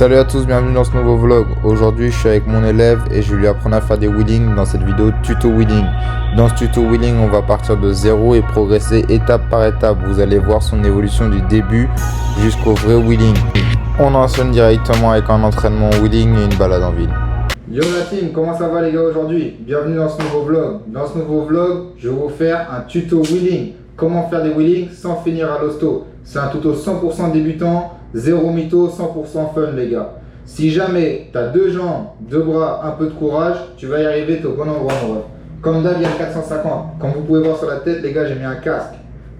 Salut à tous, bienvenue dans ce nouveau vlog. Aujourd'hui je suis avec mon élève et je vais lui apprendre à faire des wheelings dans cette vidéo tuto wheeling. Dans ce tuto wheeling on va partir de zéro et progresser étape par étape. Vous allez voir son évolution du début jusqu'au vrai wheeling. On enchaîne directement avec un entraînement wheeling et une balade en ville. Yo la team, comment ça va les gars aujourd'hui? Bienvenue dans ce nouveau vlog. Dans ce nouveau vlog, je vais vous faire un tuto wheeling. Comment faire des wheelings sans finir à l'hosto. C'est un tuto 100% débutant, zéro mytho, 100% fun les gars. Si jamais tu as deux jambes, deux bras, un peu de courage, tu vas y arriver, tu es au bon endroit mon ref. Comme d'hab, il y a le 450. Comme vous pouvez voir sur la tête les gars, j'ai mis un casque.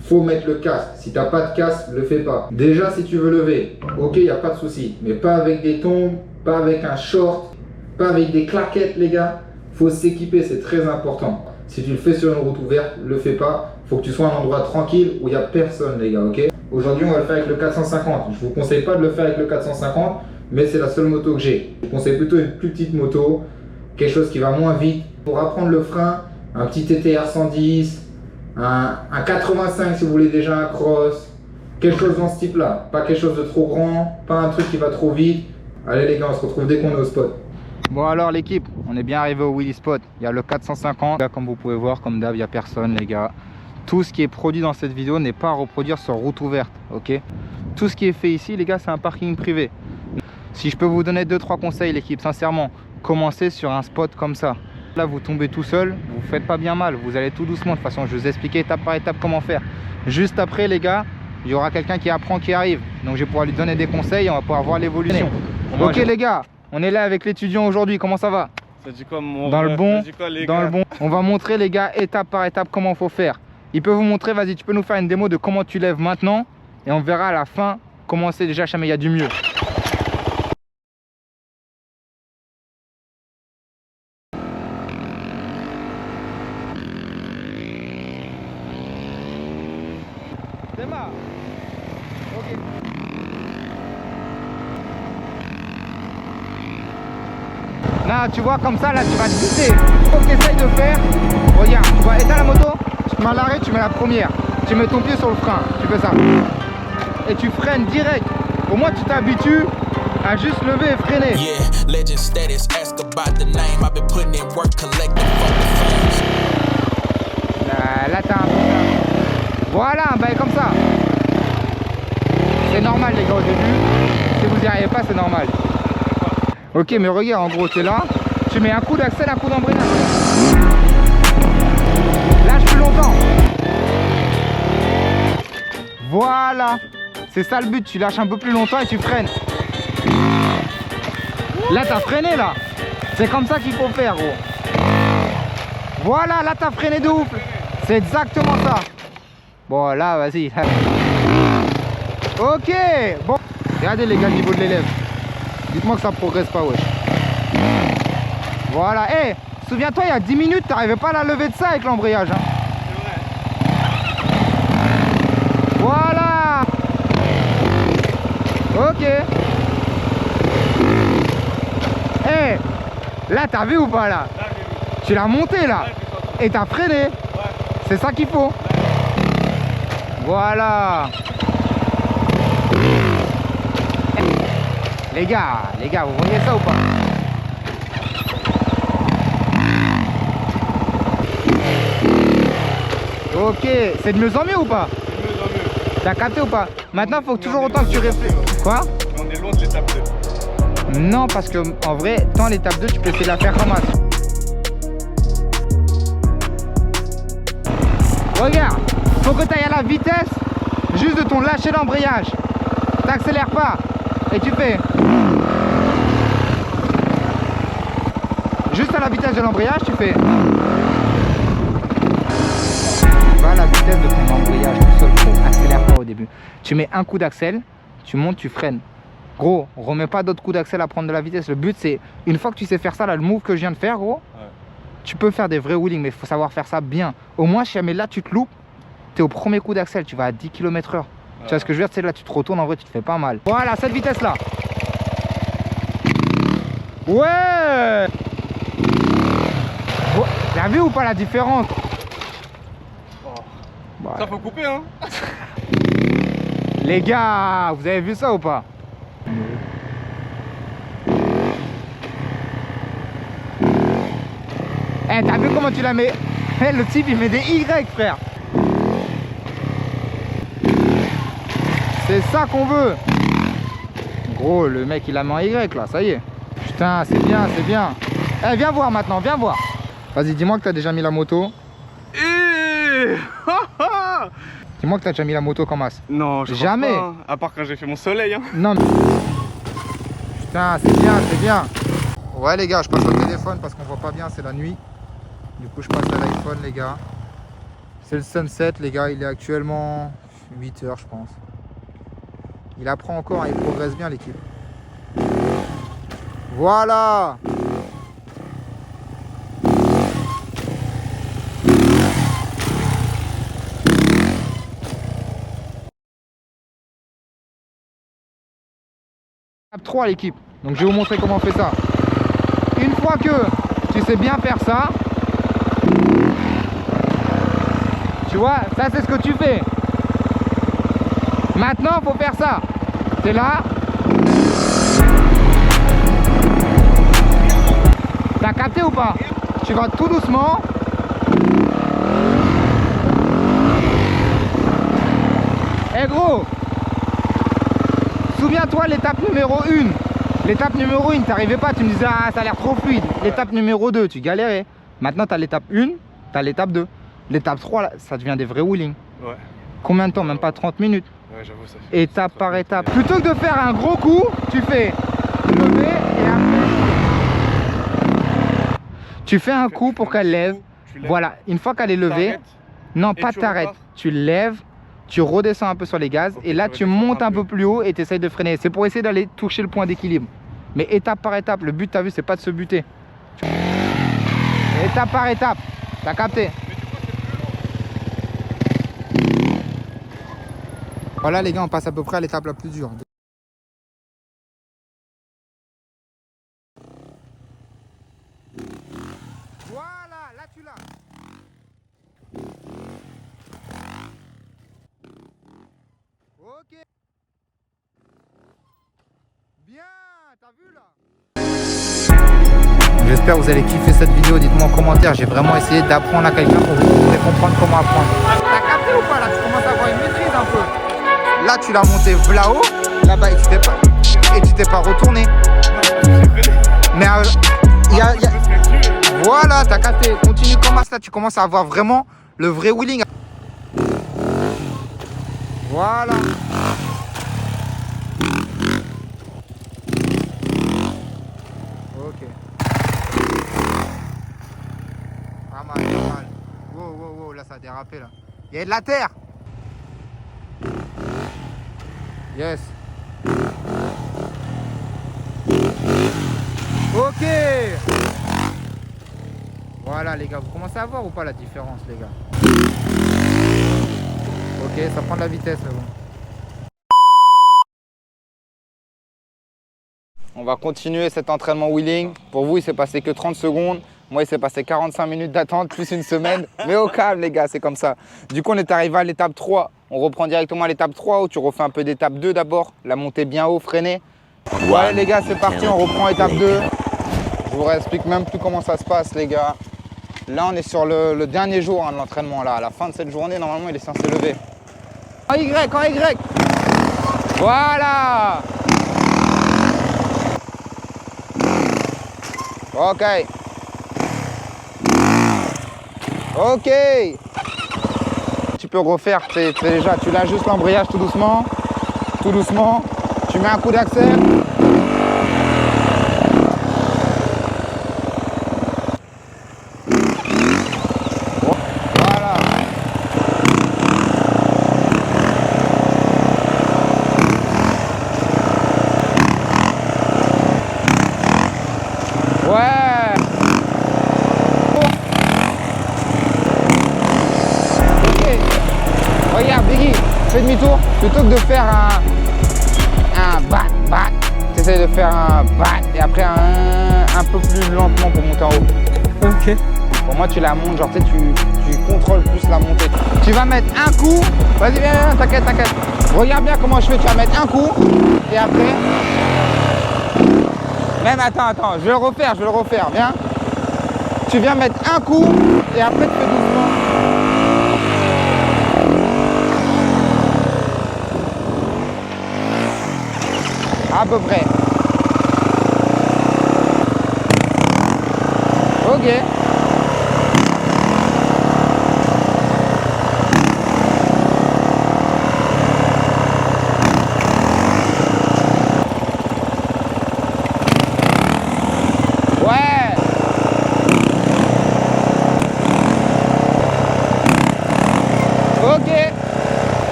Faut mettre le casque. Si tu n'as pas de casque, le fais pas. Déjà si tu veux lever, ok, il n'y a pas de souci. Mais pas avec des tombes, pas avec un short, pas avec des claquettes les gars. Faut s'équiper, c'est très important. Si tu le fais sur une route ouverte, le fais pas. Faut que tu sois à un endroit tranquille où il n'y a personne les gars, ok? Aujourd'hui on va le faire avec le 450. Je vous conseille pas de le faire avec le 450, mais c'est la seule moto que j'ai. Je vous conseille plutôt une plus petite moto, quelque chose qui va moins vite. Pour apprendre le frein, un petit TTR 110, un 85 si vous voulez déjà un cross, quelque chose dans ce type là. Pas quelque chose de trop grand, pas un truc qui va trop vite. Allez les gars, on se retrouve dès qu'on est au spot. Bon alors l'équipe, on est bien arrivé au wheelie spot. Il y a le 450, là, comme vous pouvez voir, comme d'hab, il n'y a personne les gars. Tout ce qui est produit dans cette vidéo n'est pas à reproduire sur route ouverte, ok? Tout ce qui est fait ici les gars, c'est un parking privé. Si je peux vous donner 2-3 conseils l'équipe, sincèrement, commencez sur un spot comme ça. Là vous tombez tout seul, vous faites pas bien mal, vous allez tout doucement. De toute façon je vous ai expliqué étape par étape comment faire. Juste après les gars, il y aura quelqu'un qui apprend, qui arrive. Donc je vais pouvoir lui donner des conseils et on va pouvoir voir l'évolution. Ok les gars, on est là avec l'étudiant aujourd'hui, comment ça va? Ça dit quoi mon Dans le bon, quoi, les dans gars? le bon. On va montrer les gars étape par étape comment il faut faire. Il peut vous montrer, vas-y, tu peux nous faire une démo de comment tu lèves maintenant et on verra à la fin comment c'est déjà, jamais il y a du mieux. Démarre. Ok. Là, tu vois, comme ça, là, tu vas te buter. Faut que tu essayes de faire. Regarde, tu vois, éteins la moto, tu te mets à l'arrêt, tu mets la première. Tu mets ton pied sur le frein, tu fais ça. Et tu freines direct. Au moins, tu t'habitues à juste lever et freiner. Là, t'as un peu. Voilà, bah, comme ça. C'est normal, les gars, au début. Si vous n'y arrivez pas, c'est normal. Ok, mais regarde, en gros, tu es là, tu mets un coup d'accel, un coup d'embrayage. Lâche plus longtemps. Voilà. C'est ça le but, tu lâches un peu plus longtemps et tu freines. Là, tu as freiné, là. C'est comme ça qu'il faut faire, gros. Voilà, là, tu as freiné de ouf. C'est exactement ça. Bon, là, vas-y. Ok. Bon, regardez, les gars, le niveau de l'élève. Dites-moi que ça progresse pas, wesh. Voilà, hé, souviens-toi, il y a 10 minutes, t'arrivais pas à la lever de ça avec l'embrayage. Hein. C'est vrai. Voilà. Ok. Hé, là, t'as vu ou pas, là? Tu l'as monté, là. Et t'as freiné. Ouais. C'est ça qu'il faut. Ouais. Voilà. Les gars, vous voyez ça ou pas? Ok, c'est de mieux en mieux ou pas? C'est de mieux en mieux. T'as capté ou pas? Maintenant, faut que toujours autant que tu réfléchisses. Quoi? On est loin de l'étape 2. Non, parce que en vrai, dans l'étape 2, tu peux essayer de la faire ramasse. Regarde, faut que tu ailles à la vitesse juste de ton lâcher l'embrayage. T'accélères pas. Et tu fais juste à la vitesse de l'embrayage, tu fais va à la vitesse de ton embrayage tout seul, accélère pas au début. Tu mets un coup d'accel, tu montes, tu freines. Gros, remets pas d'autres coups d'accel à prendre de la vitesse. Le but c'est, une fois que tu sais faire ça, là, le move que je viens de faire, gros, ouais. Tu peux faire des vrais wheelings, mais il faut savoir faire ça bien. Au moins, si jamais là tu te loupes, tu es au premier coup d'accel, tu vas à 10 km/h. Tu vois ce que je veux dire, c'est là tu te retournes, en vrai tu te fais pas mal. Voilà, cette vitesse là. Ouais. T'as vu ou pas la différence? Bah. Ça faut couper hein. Les gars, vous avez vu ça ou pas? Eh, t'as vu comment tu la mets? Eh, le type il met des Y, frère. C'est ça qu'on veut. Gros, le mec il la met en Y là, ça y est. Putain, c'est bien, c'est bien. Eh, viens voir maintenant, viens voir. Vas-y, dis-moi que t'as déjà mis la moto. Dis-moi que t'as déjà mis la moto comme as. Non, je jamais. Pas, hein. À part quand j'ai fait mon soleil. Hein. Non. Putain, c'est bien, c'est bien. Ouais les gars, je passe au téléphone parce qu'on voit pas bien, c'est la nuit. Du coup, je passe à l'iPhone les gars. C'est le sunset les gars, il est actuellement 8 h je pense. Il apprend encore, hein, il progresse bien l'équipe. Voilà. Étape 3 l'équipe. Donc je vais vous montrer comment on fait ça. Une fois que tu sais bien faire ça, tu vois, ça c'est ce que tu fais. Maintenant, faut faire ça. T'es là. T'as capté ou pas? Tu vas tout doucement. Eh gros, souviens-toi l'étape numéro 1. L'étape numéro 1, t'arrivais pas, tu me disais ah ça a l'air trop fluide. L'étape numéro 2, tu galérais. Maintenant t'as l'étape 1, t'as l'étape 2. L'étape 3, là, ça devient des vrais wheelings. Ouais. Combien de temps? Même pas 30 minutes. Ouais, j'avoue, ça fait étape par étape. Plutôt que de faire un gros coup, tu fais lever et après. Tu fais un coup pour qu'elle lève. Voilà, une fois qu'elle est levée, non, pas t'arrêtes. Tu lèves, tu redescends un peu sur les gaz et là tu montes un peu plus haut et tu essayes de freiner. C'est pour essayer d'aller toucher le point d'équilibre. Mais étape par étape, le but, t'as vu, c'est pas de se buter. Étape par étape, t'as capté? Voilà les gars, on passe à peu près à l'étape la plus dure. Voilà, là tu l'as. Ok. Bien, t'as vu là? J'espère que vous allez kiffer cette vidéo, dites-moi en commentaire. J'ai vraiment essayé d'apprendre à quelqu'un pour vous comprendre comment apprendre. T'as capté ou pas là? Tu commences à avoir une maîtrise un peu. Là tu l'as monté là-haut, là-bas et tu t'es pas retourné. Mais voilà, t'as capté. Continue comme ça, tu commences à avoir vraiment le vrai wheeling. Voilà. Ok. Pas mal, pas mal. Wow, là ça a dérapé là. Il y a de la terre. Yes. Ok. Voilà les gars, vous commencez à voir ou pas la différence les gars? Ok, ça prend de la vitesse mais bon. On va continuer cet entraînement wheeling. Pour vous, il s'est passé que 30 secondes. Moi, il s'est passé 45 minutes d'attente, plus une semaine. Mais au calme, les gars, c'est comme ça. Du coup, on est arrivé à l'étape 3. On reprend directement à l'étape 3 où tu refais un peu d'étape 2 d'abord. La montée bien haut, freinée. Ouais, les gars, c'est parti. On reprend étape 2. Je vous réexplique même plus comment ça se passe, les gars. Là, on est sur le dernier jour hein, de l'entraînement. Là, à la fin de cette journée, normalement, il est censé lever. En Y. Voilà. Ok. Ok. Tu peux refaire, déjà, tu lâches juste l'embrayage tout doucement. Tout doucement. Tu mets un coup d'accel. Voilà. Ouais. Ok. Regarde, Biggie, fais demi-tour. Plutôt que de faire un bat, tu essaies de faire un bat et après un peu plus lentement pour monter en haut. Ok. Pour moi, tu la montes, genre tu contrôles plus la montée. Tu vas mettre un coup. Vas-y, viens, t'inquiète. Regarde bien comment je fais. Tu vas mettre un coup et après. Même attends, je vais le refaire, viens. tu viens mettre un coup et après tu fais doucement. À peu près. Ok.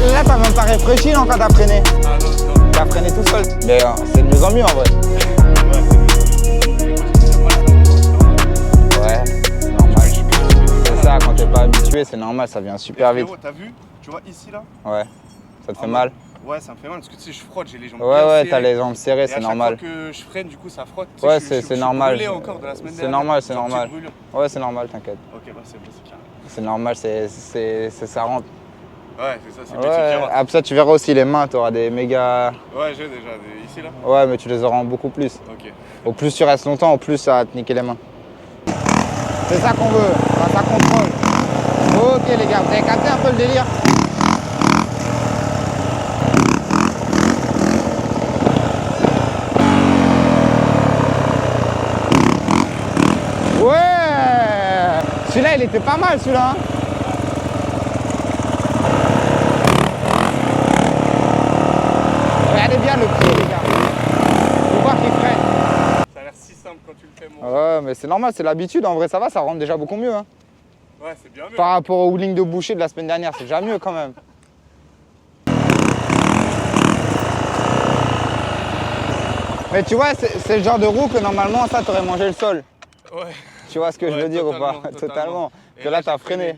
Là, t'as même pas réfléchi non, quand t'as freiné. Ah non. T'as freiné tout seul. Mais c'est de mieux en mieux en vrai. Ouais, c'est normal. C'est ça, quand t'es pas habitué, c'est normal, ça vient super vite. T'as vu? Tu vois ici là? Ouais. Ça te fait mal? Ouais, ça me fait mal parce que tu sais, je frotte, j'ai les jambes bien serrées. T'as les jambes serrées, c'est normal. Et à chaque fois que je freine, du coup, ça frotte. Ouais, c'est normal. Je suis brûlé encore de la semaine dernière. C'est normal, c'est normal. Ouais, c'est normal, t'inquiète. Ok, bah c'est bon, c'est clair. C'est normal, ça rentre. Ouais, c'est ça, c'est ouais. Après ça, tu verras aussi les mains, tu auras des méga... Ouais, j'ai déjà, ici là. Ouais, mais tu les auras en beaucoup plus. Ok. Au plus tu restes longtemps, au plus ça va te niquer les mains. C'est ça qu'on veut, ça contrôle. Ok les gars, vous avez capté un peu le délire? Ouais! Celui-là, il était pas mal celui-là. Hein. Regardez bien le pied, les gars. Faut voir qu'il freine. Ça a l'air si simple quand tu le fais, moi. Ouais, mais c'est normal, c'est l'habitude. En vrai, ça va, ça rentre déjà beaucoup mieux. Hein. Ouais, c'est bien mieux. Par rapport au wheeling de boucher de la semaine dernière, c'est déjà mieux quand même. Mais tu vois, c'est le genre de roue que normalement, ça, t'aurais mangé le sol. Ouais. Tu vois ce que je veux dire ou pas? Totalement. Que là, t'as freiné.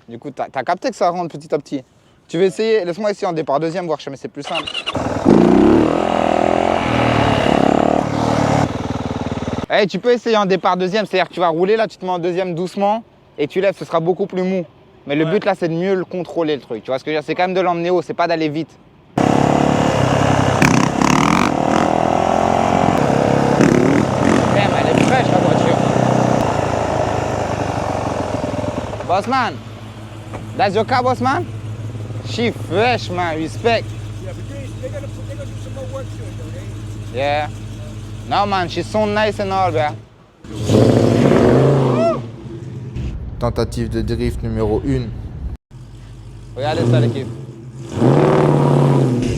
Du coup, t'as capté que ça rentre petit à petit. Tu veux essayer? Laisse-moi essayer en départ deuxième, voir jamais c'est plus simple. Hey, tu peux essayer en départ deuxième, c'est-à-dire que tu vas rouler là, tu te mets en deuxième doucement et tu lèves, ce sera beaucoup plus mou. Mais le but là, c'est de mieux le contrôler le truc. Tu vois ce que je veux dire? C'est quand même de l'emmener haut, c'est pas d'aller vite. Elle est fraîche la voiture. Bossman, that's your car, Bossman? She fresh, man. Respect. Yeah, but they gotta do some more work to it, though. Yeah. No, man, she's so nice and all, bro. Tentative de drift numéro 1. Regardez ça, l'équipe.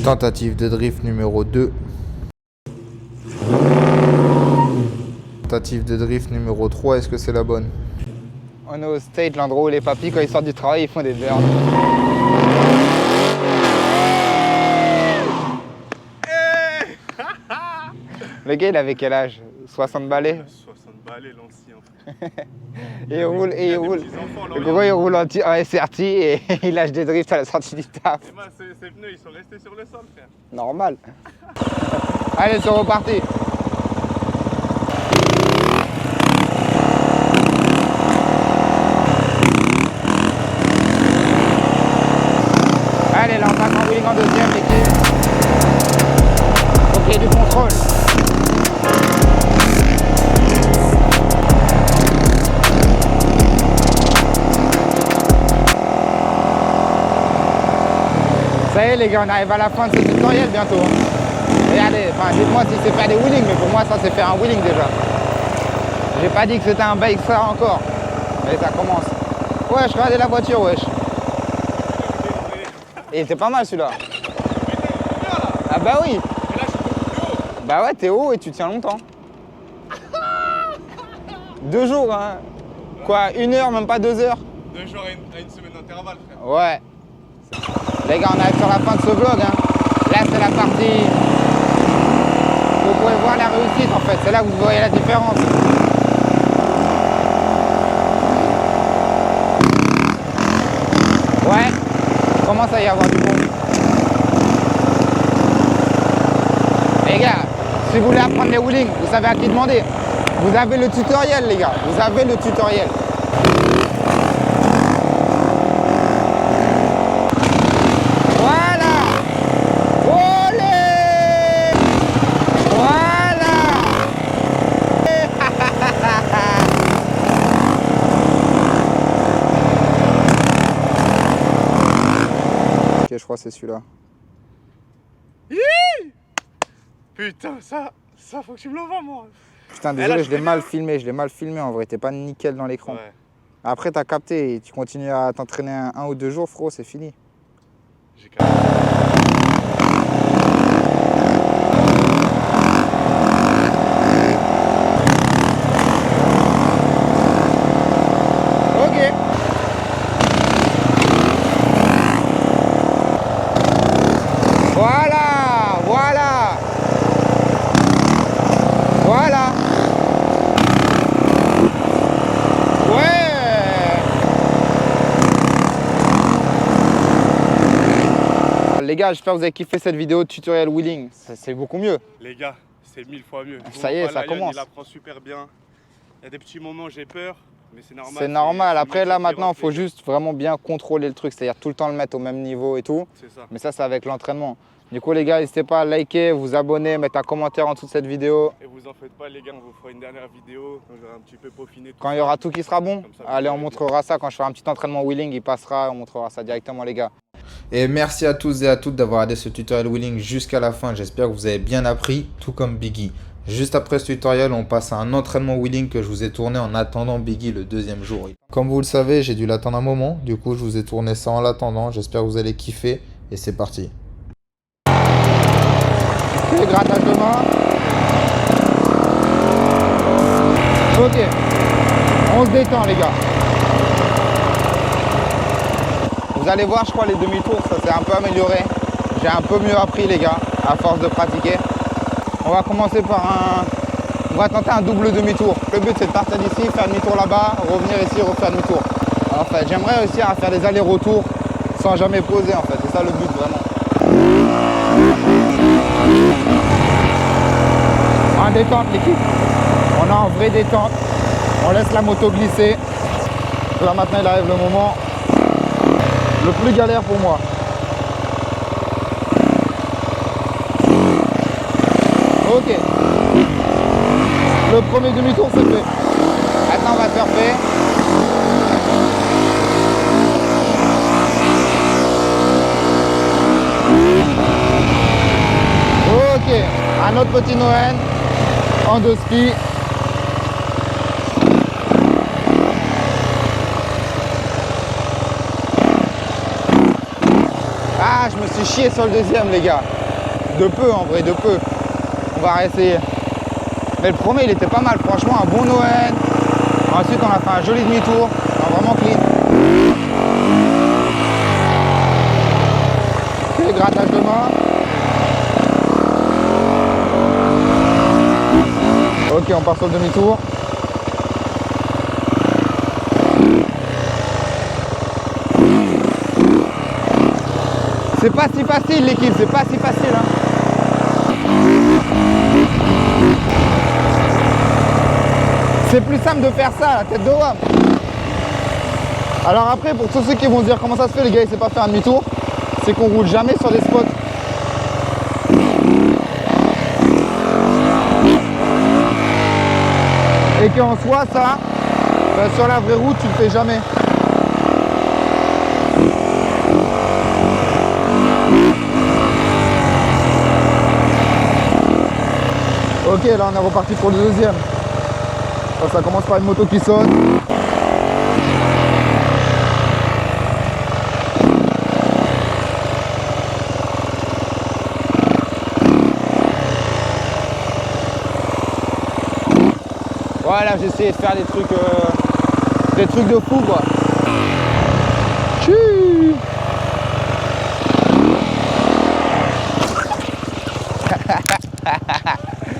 Tentative de drift numéro 2. Tentative de drift numéro 3, est-ce que c'est la bonne? On est au stage, l'endroit où les papis, quand ils sortent du travail, ils font des burns. Le gars, il avait quel âge? 60 balais? 60 balais, l'ancien. Et il roule. Le gros, il roule en SRT et il lâche des drifts à la sortie du taf. Et moi, ces pneus, ils sont restés sur le sol, frère. Normal. Allez, c'est reparti. Allez, là, on passe en wheeling en deuxième, l'équipe. Faut qu'il y ait du contrôle. Ça y est les gars, on arrive à la fin de ce tutoriel bientôt. Regardez, enfin dites-moi si c'est faire des wheelings, mais pour moi ça c'est faire un wheeling déjà. J'ai pas dit que c'était un bike ça encore, mais ça commence. Wesh, regardez la voiture, wesh. Et c'est pas mal celui-là. Ah bah oui. Bah ouais, t'es haut et tu tiens longtemps. 2 jours, hein. Quoi, 1 heure, même pas 2 heures? 2 jours à une semaine d'intervalle, frère. Ouais. Les gars, on arrive sur la fin de ce vlog. Hein. Là, c'est la partie... Vous pouvez voir la réussite, en fait. C'est là que vous voyez la différence. Ouais. Commence à y avoir du bon. Les gars, si vous voulez apprendre les wheelings, vous savez à qui demander. Vous avez le tutoriel les gars, vous avez le tutoriel. Voilà. Olé. Voilà. Ok, je crois que c'est celui-là. Putain, ça faut que tu me l'envoies, moi. Putain, désolé, je l'ai mal filmé en vrai, t'es pas nickel dans l'écran. Ouais. Après, t'as capté et tu continues à t'entraîner un ou deux jours, frérot, c'est fini. J'ai capté. Ok. Voilà, voilà. Voilà. Ouais. Les gars, j'espère que vous avez kiffé cette vidéo de tutoriel wheeling. C'est beaucoup mieux. Les gars, c'est 1000 fois mieux. Ça y est, ça commence. Il apprend super bien. Il y a des petits moments, j'ai peur, mais c'est normal. C'est normal. Après, là, maintenant, il faut juste vraiment bien contrôler le truc. C'est-à-dire tout le temps le mettre au même niveau et tout. C'est ça. Mais ça, c'est avec l'entraînement. Du coup, les gars, n'hésitez pas à liker, vous abonner, mettre un commentaire en dessous de cette vidéo. Et vous en faites pas, les gars, on vous fera une dernière vidéo. On verra un petit peu peaufiner tout Quand ça. il y aura tout qui sera bon, Ça, allez, on montrera ça. Quand je ferai un petit entraînement wheeling, il passera, on montrera ça directement, les gars. Et merci à tous et à toutes d'avoir regardé ce tutoriel wheeling jusqu'à la fin. J'espère que vous avez bien appris, tout comme Biggie. Juste après ce tutoriel, on passe à un entraînement wheeling que je vous ai tourné en attendant Biggie le deuxième jour. Comme vous le savez, j'ai dû l'attendre un moment. Du coup, je vous ai tourné ça en l'attendant. J'espère que vous allez kiffer. Et c'est parti. Ok, grattage de main. Ok. On se détend, les gars. Vous allez voir, je crois, les demi-tours, ça s'est un peu amélioré. J'ai un peu mieux appris, les gars, à force de pratiquer. On va commencer par on va tenter un double demi-tour. Le but, c'est de partir d'ici, faire demi-tour là-bas, revenir ici, refaire demi-tour. En fait, j'aimerais réussir à faire des allers-retours sans jamais poser, en fait. C'est ça le but, vraiment. En détente, l'équipe. On est en vraie détente. On laisse la moto glisser. Là, maintenant, il arrive le moment le plus galère pour moi. Ok. Le premier demi-tour c'est fait. Maintenant on va surfer. Ok. Un autre petit Noël en deux skis. Ah, je me suis chié sur le deuxième, les gars. De peu, en vrai, de peu. On va réessayer. Mais le premier, il était pas mal. Franchement, un bon Noël. Ensuite, on a fait un joli demi-tour. Vraiment clean. Ok, grattage de main. Ok, on part sur le demi-tour. C'est pas si facile l'équipe, c'est pas si facile hein. C'est plus simple de faire ça, la tête de rame. Alors après, pour tous ceux qui vont se dire comment ça se fait, les gars, il sait pas faire un demi-tour, c'est qu'on roule jamais sur des spots. Et qu'en soi, ça, sur la vraie route, tu le fais jamais. Ok, là on est reparti pour le deuxième. Ça commence par une moto qui saute. Voilà, j'ai essayé de faire des trucs de fou quoi. Tchou.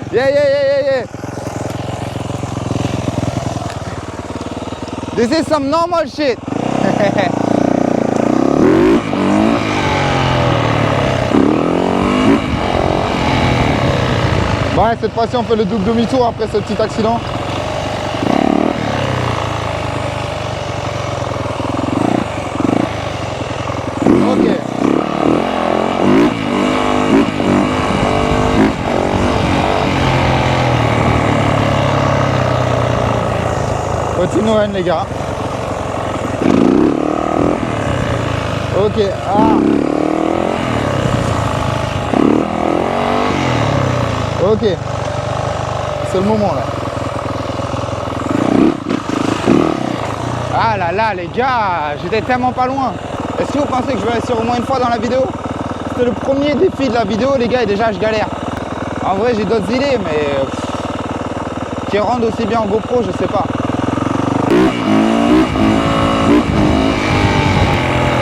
Yeah, yeah, yeah, yeah, yeah. This is some normal shit. Ouais, cette fois-ci on fait le double demi-tour après ce petit accident. Ok. Continuons les gars. Ok. Ah. Ok. C'est le moment là. Ah là là les gars, j'étais tellement pas loin. Est-ce que vous pensez que je vais réussir au moins une fois dans la vidéo? C'était le premier défi de la vidéo les gars et déjà je galère. En vrai j'ai d'autres idées mais qui rendent aussi bien en GoPro, je sais pas.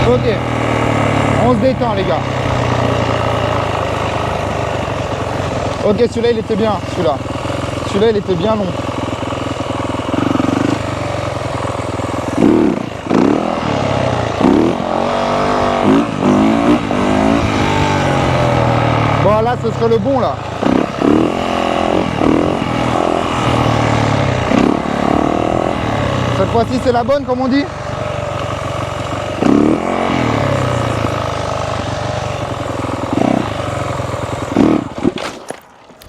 Ok, on se détend les gars. Ok, celui-là il était bien, celui-là. Celui-là il était bien long. Bon là ce serait le bon là. Cette fois-ci c'est la bonne comme on dit.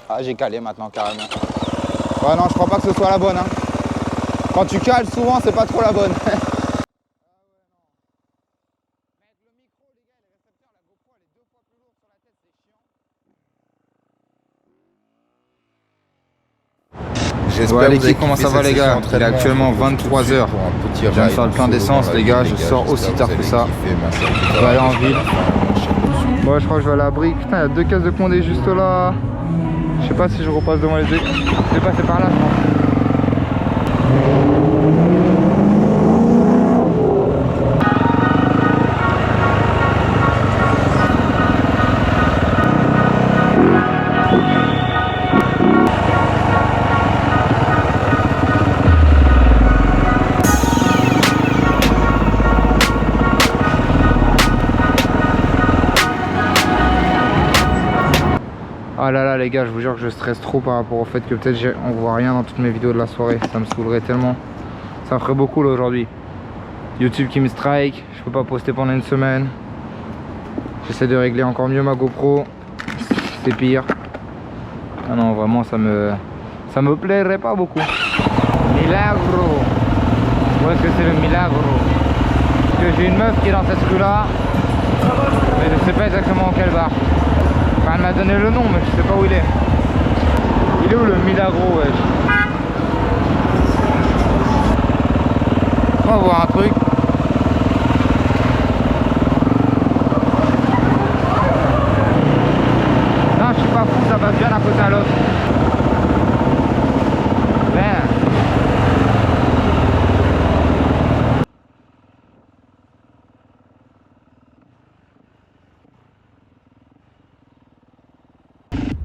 Ah j'ai calé maintenant carrément. Ouais non je crois pas que ce soit la bonne hein. Quand tu cales souvent c'est pas trop la bonne. Ouais l'équipe, comment ça va les gars? Il est actuellement 23h. Je viens de faire le plein d'essence les gars, je sors aussi tard que ça. Je vais aller en ville. Ouais je crois que je vais aller à la brique. Putain il y a deux caisses de Condé juste là. Je sais pas si je repasse devant les deux. Je vais passer par là je pense. Ah là là les gars, je vous jure que je stresse trop par rapport au fait que peut-être on voit rien dans toutes mes vidéos de la soirée. Ça me saoulerait tellement. Ça me ferait beaucoup là aujourd'hui. YouTube qui me strike, je peux pas poster pendant une semaine. J'essaie de régler encore mieux ma GoPro. C'est pire. Ah non vraiment ça me plairait pas beaucoup. Milagro. Où est-ce que c'est le Milagro? Parce que j'ai une meuf qui est dans cette rue là. Mais je sais pas exactement quel bar. Enfin, elle m'a donné le nom mais je sais pas où il est. Il est où le Milagro wesh? On va voir un truc. Non je suis pas fou, ça passe bien d'un côté à l'autre.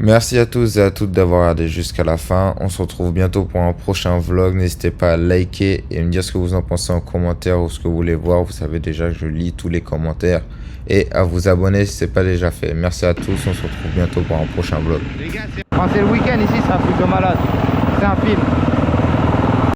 Merci à tous et à toutes d'avoir regardé jusqu'à la fin. On se retrouve bientôt pour un prochain vlog. N'hésitez pas à liker et me dire ce que vous en pensez en commentaire ou ce que vous voulez voir. Vous savez déjà que je lis tous les commentaires. Et à vous abonner si ce n'est pas déjà fait. Merci à tous. On se retrouve bientôt pour un prochain vlog. Quand c'est le week-end ici, c'est un truc de malade. C'est un film.